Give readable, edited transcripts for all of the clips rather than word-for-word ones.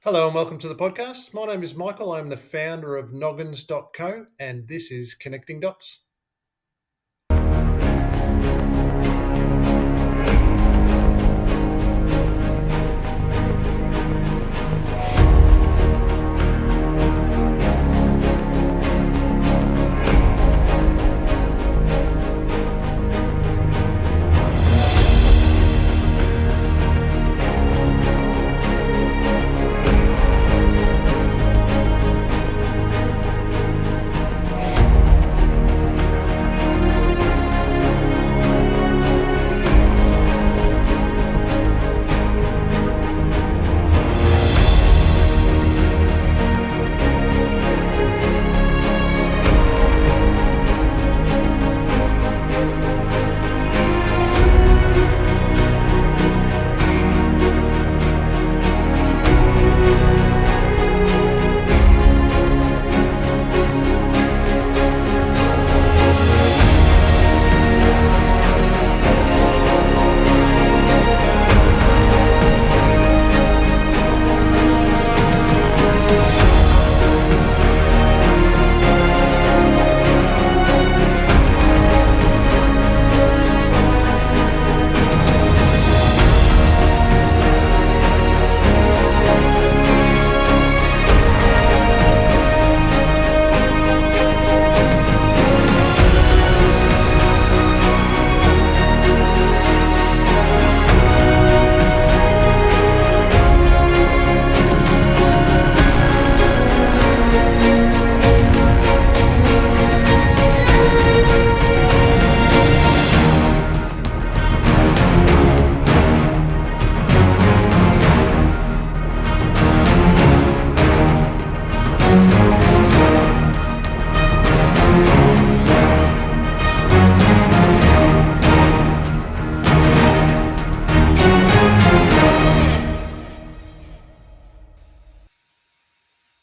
Hello and welcome to the podcast. My name is Michael. I'm the founder of noggins.co and this is Connecting Dots.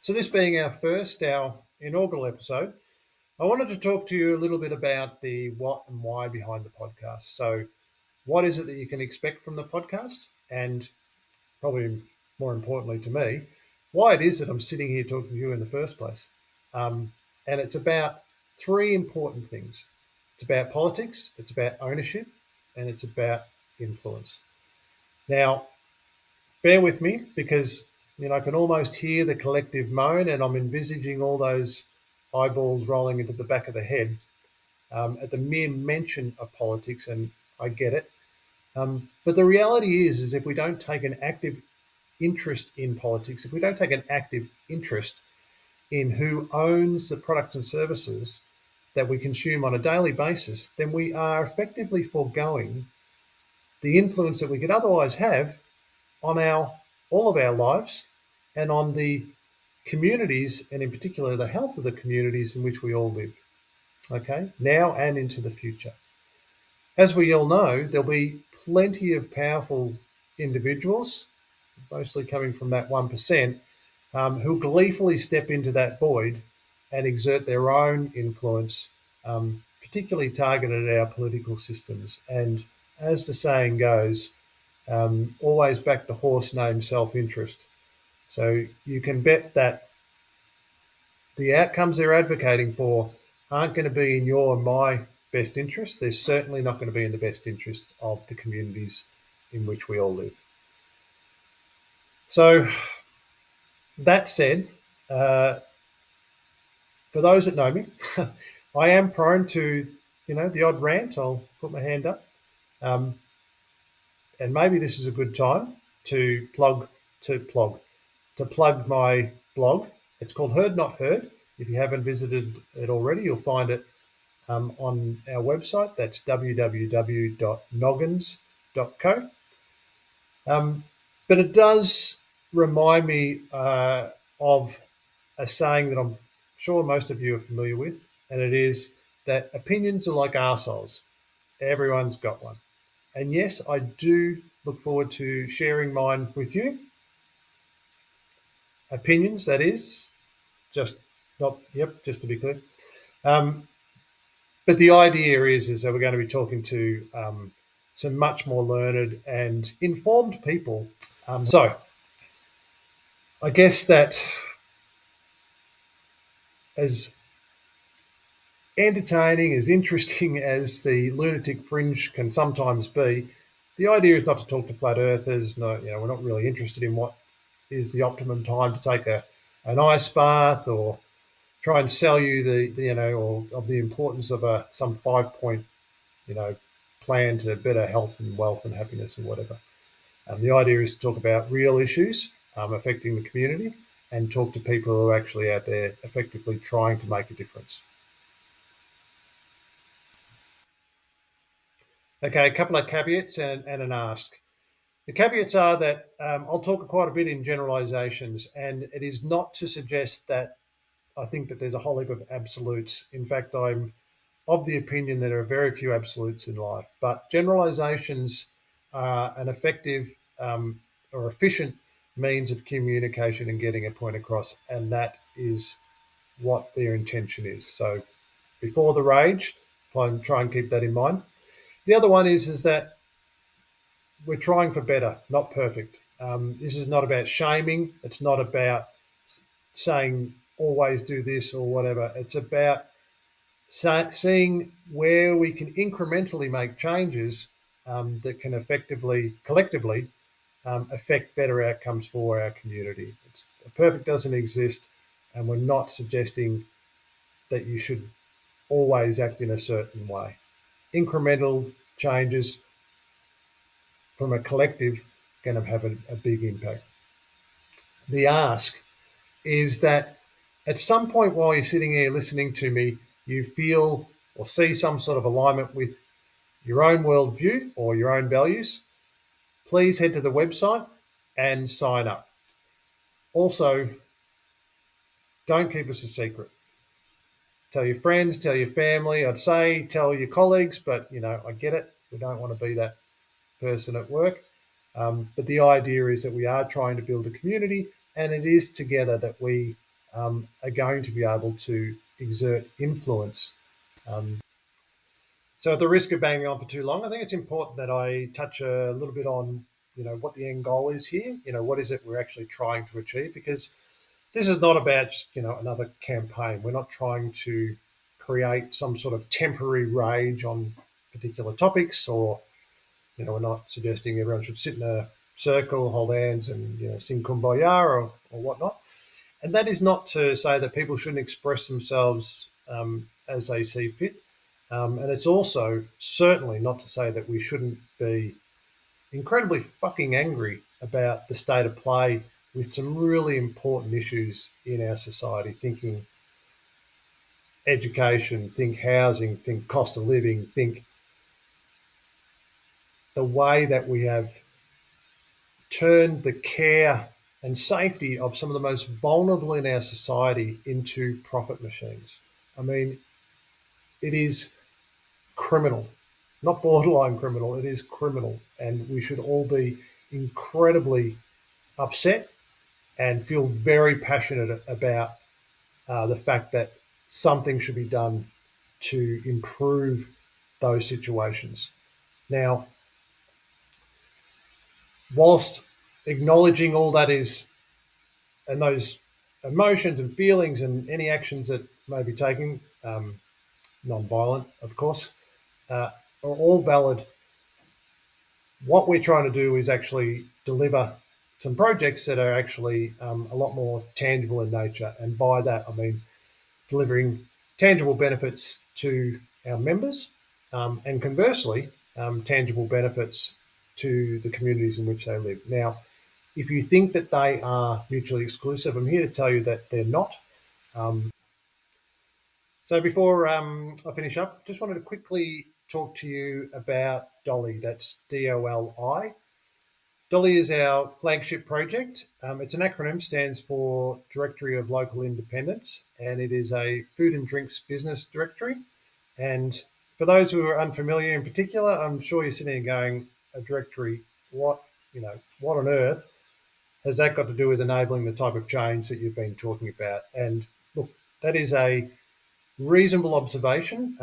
So, this being our inaugural episode, I wanted to talk to you a little bit about the what and why behind the podcast. So, what is it that you can expect from the podcast? And probably more importantly to me, why it is that I'm sitting here talking to you in the first place. And it's about three important things. It's about politics, it's about ownership, and it's about influence. Now, bear with me because I can almost hear the collective moan, and I'm envisaging all those eyeballs rolling into the back of the head at the mere mention of politics, and I get it. But the reality is if we don't take an active interest in politics, if we don't take an active interest in who owns the products and services that we consume on a daily basis, then we are effectively foregoing the influence that we could otherwise have on all of our lives and on the communities, and in particular the health of the communities in which we all live, okay, now and into the future. As we all know, there'll be plenty of powerful individuals, mostly coming from that 1%, who gleefully step into that void and exert their own influence, particularly targeted at our political systems. And as the saying goes, always back the horse named self-interest. So you can bet that the outcomes they're advocating for aren't going to be in your and my best interest. They're certainly not going to be in the best interest of the communities in which we all live. So that said, for those that know me, I am prone to, the odd rant. I'll put my hand up. And maybe this is a good time to plug my blog. It's called Heard Not Heard. If you haven't visited it already, you'll find it on our website. That's www.noggins.co. But it does remind me of a saying that I'm sure most of you are familiar with, and it is that opinions are like arseholes. Everyone's got one. And yes, I do look forward to sharing mine with you. Opinions, that is, just to be clear. But the idea is that we're going to be talking to some much more learned and informed people. So I guess that as entertaining, as interesting as the lunatic fringe can sometimes be, the idea is not to talk to flat earthers. No, we're not really interested in what is the optimum time to take an ice bath, or try and sell you or of the importance of some 5 point you know plan to better health and wealth and happiness and whatever. The idea is to talk about real issues affecting the community, and talk to people who are actually out there effectively trying to make a difference. Okay, a couple of caveats and an ask. The caveats are that I'll talk quite a bit in generalizations, and it is not to suggest that I think that there's a whole heap of absolutes. In fact, I'm of the opinion that there are very few absolutes in life, but generalizations are an effective or efficient means of communication and getting a point across, and that is what their intention is. So before the rage, try and keep that in mind. The other one is that we're trying for better, not perfect. This is not about shaming. It's not about saying always do this or whatever. It's about seeing where we can incrementally make changes that can effectively, collectively, affect better outcomes for our community. Perfect doesn't exist, and we're not suggesting that you should always act in a certain way. Incremental changes from a collective going to have a big impact. The ask is that at some point while you're sitting here listening to me, you feel or see some sort of alignment with your own worldview or your own values. Please head to the website and sign up. Also, don't keep us a secret. Tell your friends, tell your family. I'd say tell your colleagues, but I get it. We don't want to be that person at work. But the idea is that we are trying to build a community, and it is together that we are going to be able to exert influence. So at the risk of banging on for too long, I think it's important that I touch a little bit on, what the end goal is here. What is it we're actually trying to achieve? Because this is not about just, another campaign. We're not trying to create some sort of temporary rage on particular topics, or we're not suggesting everyone should sit in a circle, hold hands, and sing kumbaya or whatnot. And that is not to say that people shouldn't express themselves as they see fit. And it's also certainly not to say that we shouldn't be incredibly fucking angry about the state of play with some really important issues in our society. Thinking education, think housing, think cost of living, think the way that we have turned the care and safety of some of the most vulnerable in our society into profit machines. I mean, it is criminal, not borderline criminal, it is criminal. And we should all be incredibly upset and feel very passionate about the fact that something should be done to improve those situations. Now, whilst acknowledging all that is, and those emotions and feelings and any actions that may be taken, non-violent, of course, are all valid. What we're trying to do is actually deliver some projects that are actually a lot more tangible in nature. And by that, I mean delivering tangible benefits to our members, and conversely, tangible benefits to the communities in which they live. Now, if you think that they are mutually exclusive, I'm here to tell you that they're not. So before I finish up, just wanted to quickly talk to you about Dolly. That's DOLI. Dolly is our flagship project. It's an acronym, stands for Directory of Local Independence, and it is a food and drinks business directory. And for those who are unfamiliar in particular, I'm sure you're sitting there going, a directory, what on earth has that got to do with enabling the type of change that you've been talking about? And look, that is a reasonable observation.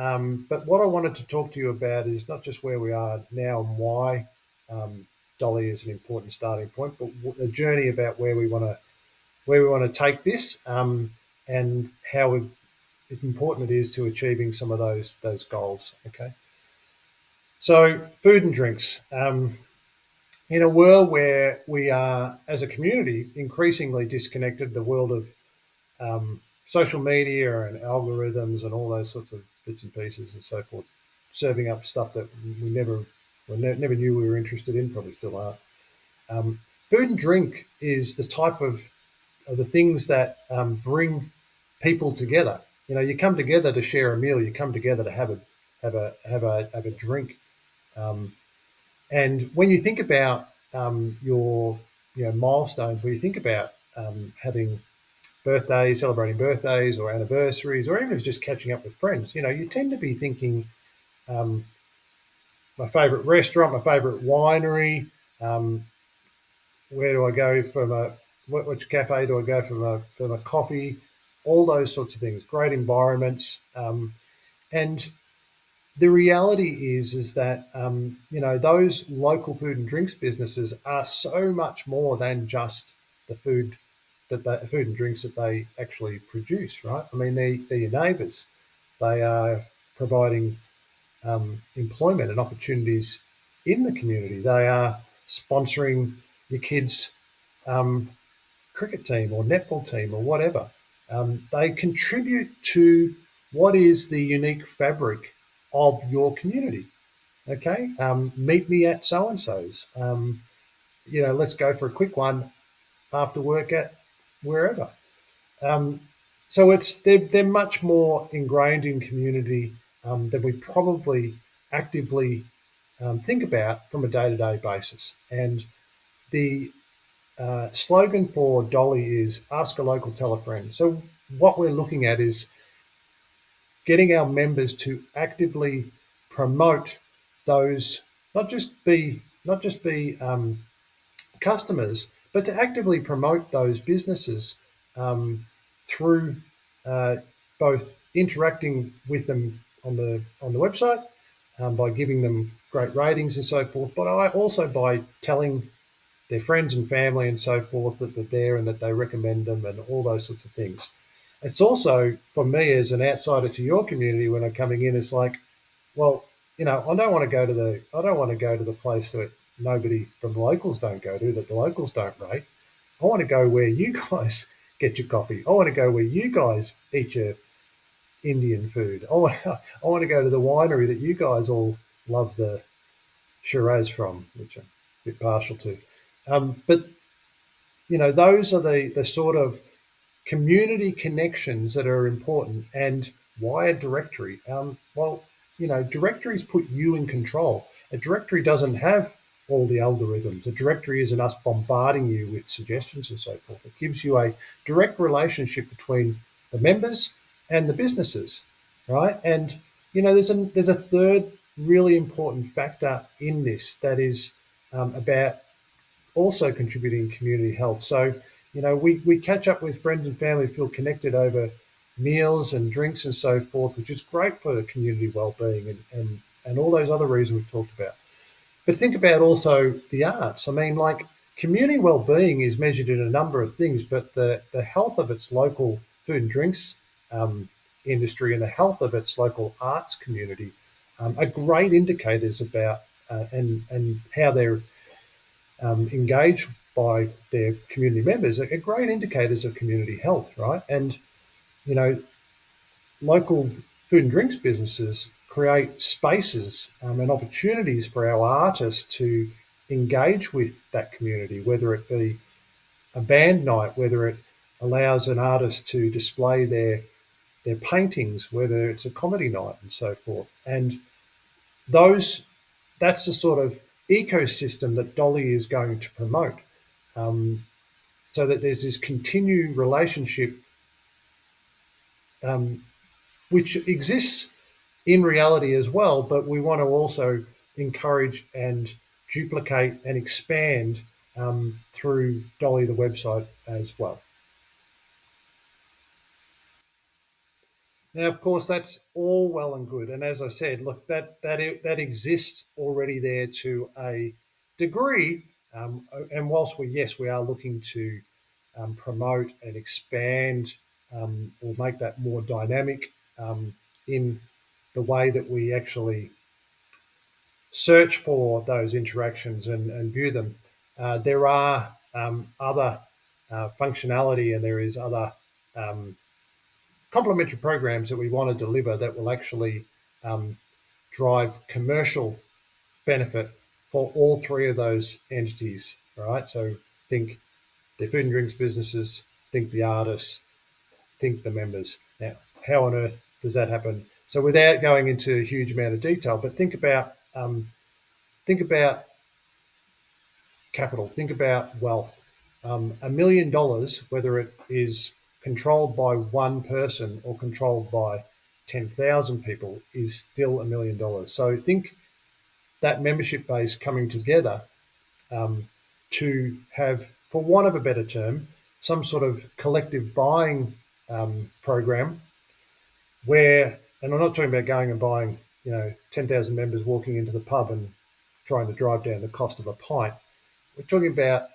But what I wanted to talk to you about is not just where we are now and why Dolly is an important starting point, but a journey about where we want to where we want to take this, and how important it is to achieving some of those goals. Okay, so food and drinks. In a world where we are, as a community, increasingly disconnected, the world of social media and algorithms and all those sorts of bits and pieces and so forth, serving up stuff that we never knew we were interested in, probably still are. Um, Food and drink is the type of the things that bring people together. You know, you come together to share a meal. You come together to have a drink. Um, and when you think about your milestones, when you think about having birthdays, celebrating birthdays or anniversaries, or even if it's just catching up with friends, you tend to be thinking, um, my favourite restaurant, my favourite winery, um, where do I go from which cafe do I go from a coffee, all those sorts of things, great environments. And the reality is that those local food and drinks businesses are so much more than just the food and drinks that they actually produce, right? I mean, they're your neighbours. They are providing employment and opportunities in the community. They are sponsoring your kids' um, cricket team or netball team or whatever. They contribute to what is the unique fabric of your community. Okay, meet me at so and so's. Let's go for a quick one after work at wherever. Um, so they're much more ingrained in community than we probably actively think about from a day to day basis. And the slogan for Dolly is "Ask a local, tell a friend." So what we're looking at is getting our members to actively promote those, not just be customers, but to actively promote those businesses um, through uh, both interacting with them on the website, by giving them great ratings and so forth, but I also by telling their friends and family and so forth that they're there and that they recommend them and all those sorts of things. It's also for me as an outsider to your community when I'm coming in, it's like, well, I don't want to go to the place that the locals don't go to, that the locals don't rate. I want to go where you guys get your coffee. I want to go where you guys eat your Indian food. I want to go to the winery that you guys all love the Shiraz from, which I'm a bit partial to. But those are the sort of community connections that are important. And why a directory? Well, directories put you in control. A directory doesn't have all the algorithms. A directory isn't us bombarding you with suggestions and so forth. It gives you a direct relationship between the members and the businesses, right? And there's a third really important factor in this that is about also contributing community health. So, we catch up with friends and family, feel connected over meals and drinks and so forth, which is great for the community well-being and all those other reasons we've talked about. But think about also the arts. I mean, like, community well-being is measured in a number of things, but the health of its local food and drinks um, industry and the health of its local arts community are great indicators about and how they're engaged by their community members are great indicators of community health, right? And you know, local food and drinks businesses create spaces and opportunities for our artists to engage with that community, whether it be a band night, whether it allows an artist to display their paintings, whether it's a comedy night and so forth. And those that's the sort of ecosystem that Dolly is going to promote, um, so that there's this continued relationship, um, which exists in reality as well, but we want to also encourage and duplicate and expand through Dolly, the website, as well. Now, of course, that's all well and good, and as I said, look, that exists already there to a degree. And whilst we are looking to promote and expand or make that more dynamic in the way that we actually search for those interactions and view them. There are other functionality and there is other complementary programs that we want to deliver that will actually drive commercial benefit for all three of those entities, right? So think the food and drinks businesses, think the artists, think the members. Now, how on earth does that happen? So without going into a huge amount of detail, but think about capital, think about wealth. $1 million, whether it is controlled by one person or controlled by 10,000 people, is still $1 million. So think that membership base coming together to have, for want of a better term, some sort of collective buying program where, and I'm not talking about going and buying, 10,000 members walking into the pub and trying to drive down the cost of a pint. We're talking about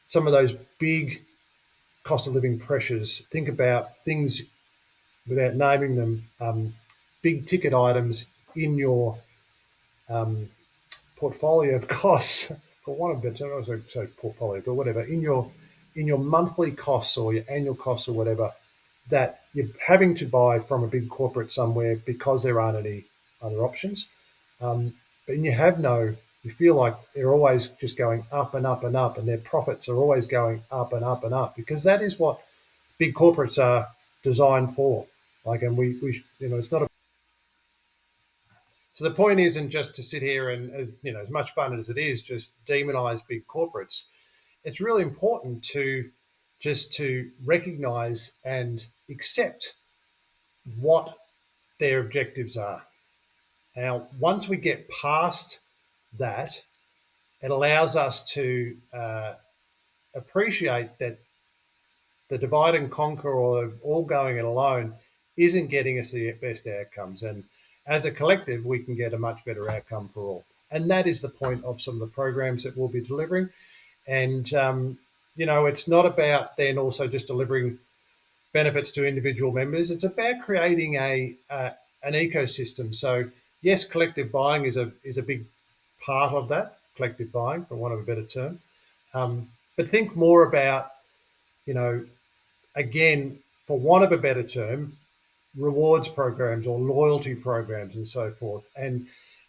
some of those big cost of living pressures. Think about things, without naming them, big ticket items in your portfolio of costs, for one of better, I don't say portfolio, but whatever, in your monthly costs or your annual costs or whatever, that you're having to buy from a big corporate somewhere because there aren't any other options. But you feel like they're always just going up and up and up, and their profits are always going up and up and up, because that is what big corporates are designed for. Like, and we it's not a. So the point isn't just to sit here and, as much fun as it is, just demonize big corporates. It's really important to recognize and accept what their objectives are. Now, once we get past that, it allows us to appreciate that the divide and conquer or all going it alone isn't getting us the best outcomes. And as a collective, we can get a much better outcome for all. And that is the point of some of the programs that we'll be delivering. And, it's not about then also just delivering benefits to individual members. It's about creating an ecosystem. So yes, collective buying is a big part of that, collective buying, for want of a better term. But think more about, again, for want of a better term, rewards programs or loyalty programs and so forth. And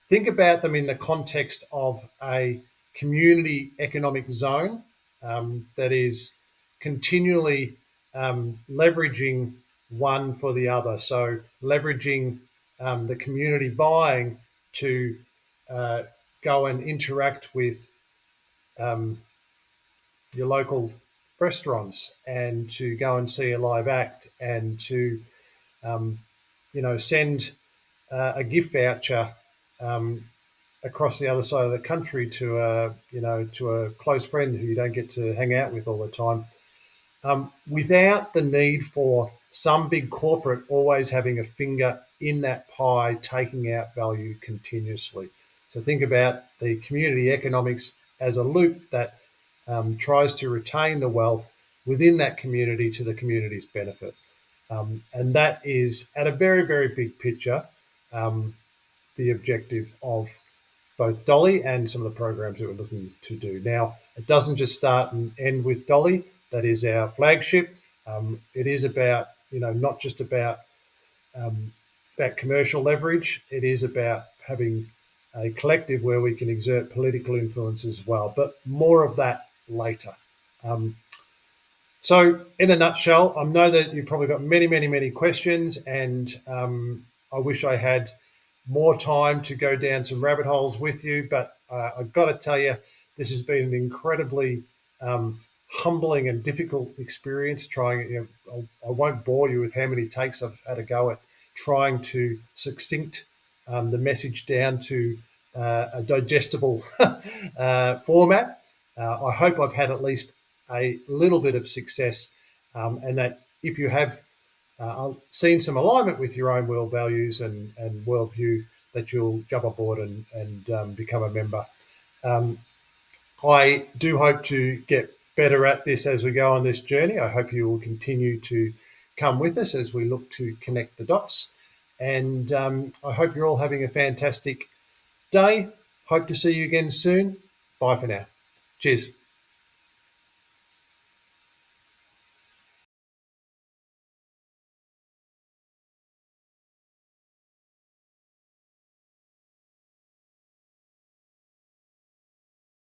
think about them in the context of a community economic zone that is continually leveraging one for the other. So leveraging the community buying to go and interact with your local restaurants and to go and see a live act and to send a gift voucher across the other side of the country to a close friend who you don't get to hang out with all the time, without the need for some big corporate always having a finger in that pie, taking out value continuously. So think about the community economics as a loop that tries to retain the wealth within that community to the community's benefit. And that is, at a very, very big picture, the objective of both Dolly and some of the programs that we're looking to do. Now, it doesn't just start and end with Dolly. That is our flagship. It is about, not just about that commercial leverage. It is about having a collective where we can exert political influence as well, but more of that later. So in a nutshell, I know that you've probably got many, many, many questions, and I wish I had more time to go down some rabbit holes with you, but I've got to tell you, this has been an incredibly humbling and difficult experience trying. I won't bore you with how many takes I've had to go at trying to succinct the message down to a digestible format. I hope I've had at least a little bit of success, and that if you have seen some alignment with your own world values and worldview, that you'll jump on board and become a member. I do hope to get better at this as we go on this journey. I hope you will continue to come with us as we look to connect the dots. And I hope you're all having a fantastic day. Hope to see you again soon. Bye for now. Cheers.